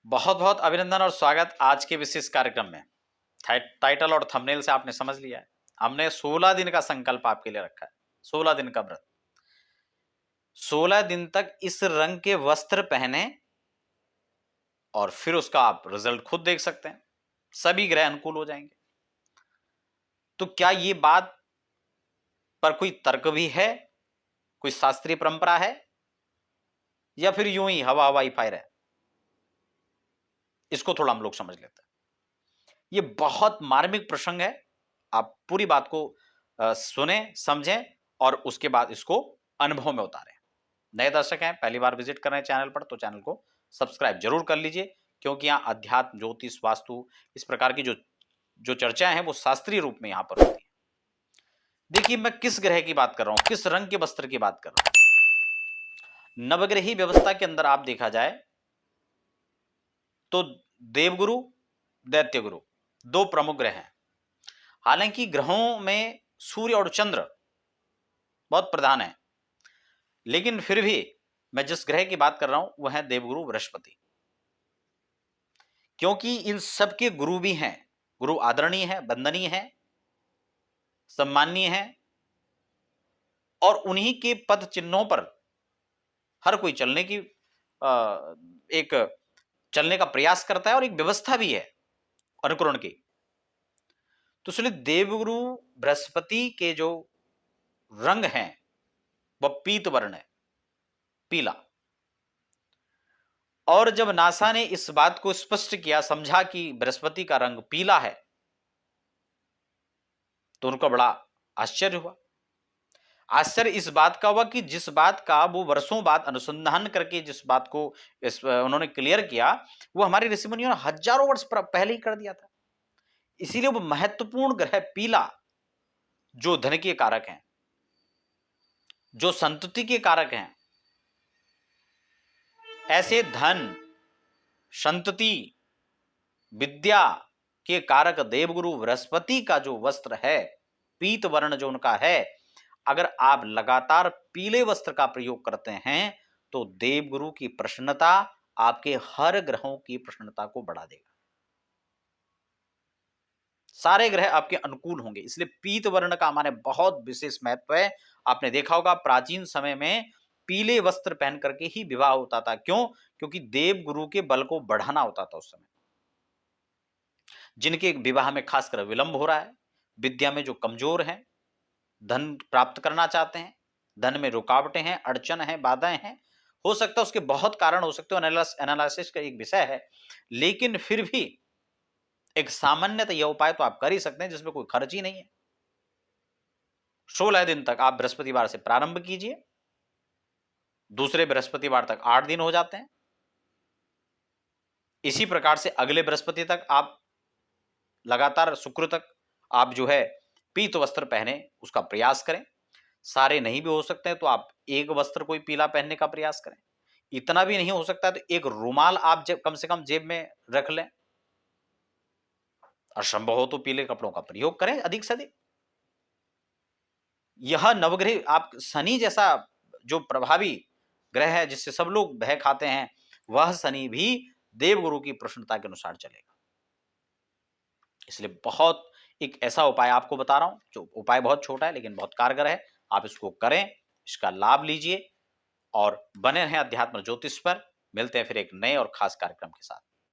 बहुत बहुत अभिनंदन और स्वागत आज के विशेष कार्यक्रम में। टाइटल और थंबनेल से आपने समझ लिया है। हमने 16 दिन का संकल्प आपके लिए रखा है। 16 दिन का व्रत, 16 दिन तक इस रंग के वस्त्र पहने और फिर उसका आप रिजल्ट खुद देख सकते हैं। सभी ग्रह अनुकूल हो जाएंगे। तो क्या ये बात पर कोई तर्क भी है, कोई शास्त्रीय परंपरा है, या फिर यूं ही हवा हवाई फायर है? इसको थोड़ा हम लोग समझ लेते हैं। ये बहुत मार्मिक प्रसंग है। आप पूरी बात को सुने, समझें और उसके बाद इसको अनुभव में उतारें। नए दर्शक हैं, पहली बार विजिट कर रहे हैं चैनल पर, तो चैनल को सब्सक्राइब जरूर कर लीजिए, क्योंकि यहाँ अध्यात्म, ज्योतिष, वास्तु, इस प्रकार की जो जो चर्चाएं हैं वो शास्त्रीय रूप में यहाँ पर होती है। देखिए, मैं किस ग्रह की बात कर रहा हूं, किस रंग के वस्त्र की बात कर रहा हूं। नवग्रही व्यवस्था के अंदर आप देखा जाए तो देवगुरु, दैत्यगुरु, दो प्रमुख ग्रह हैं। हालांकि ग्रहों में सूर्य और चंद्र बहुत प्रधान है, लेकिन फिर भी मैं जिस ग्रह की बात कर रहा हूं वह है देवगुरु बृहस्पति, क्योंकि इन सब के गुरु भी हैं। गुरु आदरणीय है, वंदनीय है, सम्माननीय है, और उन्हीं के पद चिन्हों पर हर कोई चलने की एक चलने का प्रयास करता है, और एक व्यवस्था भी है अनुकरण की। तो इसलिए देवगुरु बृहस्पति के जो रंग हैं वह पीत वर्ण है, पीला। और जब नासा ने इस बात को स्पष्ट किया, समझा कि बृहस्पति का रंग पीला है, तो उनको बड़ा आश्चर्य हुआ। आश्चर्य इस बात का हुआ कि जिस बात का वो वर्षों बाद अनुसंधान करके जिस बात को उन्होंने क्लियर किया, वो हमारे ऋषि मुनियों ने हजारों वर्ष पहले ही कर दिया था। इसीलिए वो महत्वपूर्ण ग्रह पीला, जो धन के कारक हैं, जो संतति के कारक हैं, ऐसे धन, संतति, विद्या के कारक देवगुरु बृहस्पति का जो वस्त्र है, पीत वर्ण जो उनका है, अगर आप लगातार पीले वस्त्र का प्रयोग करते हैं तो देवगुरु की प्रसन्नता आपके हर ग्रहों की प्रसन्नता को बढ़ा देगा। सारे ग्रह आपके अनुकूल होंगे। इसलिए पीत वर्ण का हमारे बहुत विशेष महत्व है। आपने देखा होगा प्राचीन समय में पीले वस्त्र पहन करके ही विवाह होता था। क्यों? क्योंकि देव गुरु के बल को बढ़ाना होता था उस समय। जिनके विवाह में खासकर विलंब हो रहा है, विद्या में जो कमजोर हैं, धन प्राप्त करना चाहते हैं, धन में रुकावटें हैं, अड़चन है, बाधाएं हैं, हो सकता है उसके बहुत कारण हो सकते हो, एनालिसिस का एक विषय है। लेकिन फिर भी एक सामान्यतः यह उपाय तो आप कर ही सकते हैं जिसमें कोई खर्च ही नहीं है। 16 दिन तक आप बृहस्पतिवार से प्रारंभ कीजिए, दूसरे बृहस्पतिवार तक 8 दिन हो जाते हैं। इसी प्रकार से अगले बृहस्पति तक आप लगातार, शुक्र तक आप जो है पीत वस्त्र पहने उसका प्रयास करें। सारे नहीं भी हो सकते हैं तो आप एक वस्त्र कोई पीला पहनने का प्रयास करें। इतना भी नहीं हो सकता तो एक रुमाल आप कम से कम जेब में रख लें। असंभव हो तो पीले कपड़ों का प्रयोग करें अधिक से अधिक। यह नवग्रह, आप शनि जैसा जो प्रभावी ग्रह है जिससे सब लोग भय खाते हैं, वह शनि भी देवगुरु की प्रसन्नता के अनुसार चलेगा। इसलिए बहुत एक ऐसा उपाय आपको बता रहा हूं, जो उपाय बहुत छोटा है लेकिन बहुत कारगर है। आप इसको करें, इसका लाभ लीजिए और बने रहें अध्यात्म ज्योतिष पर। मिलते हैं फिर एक नए और खास कार्यक्रम के साथ।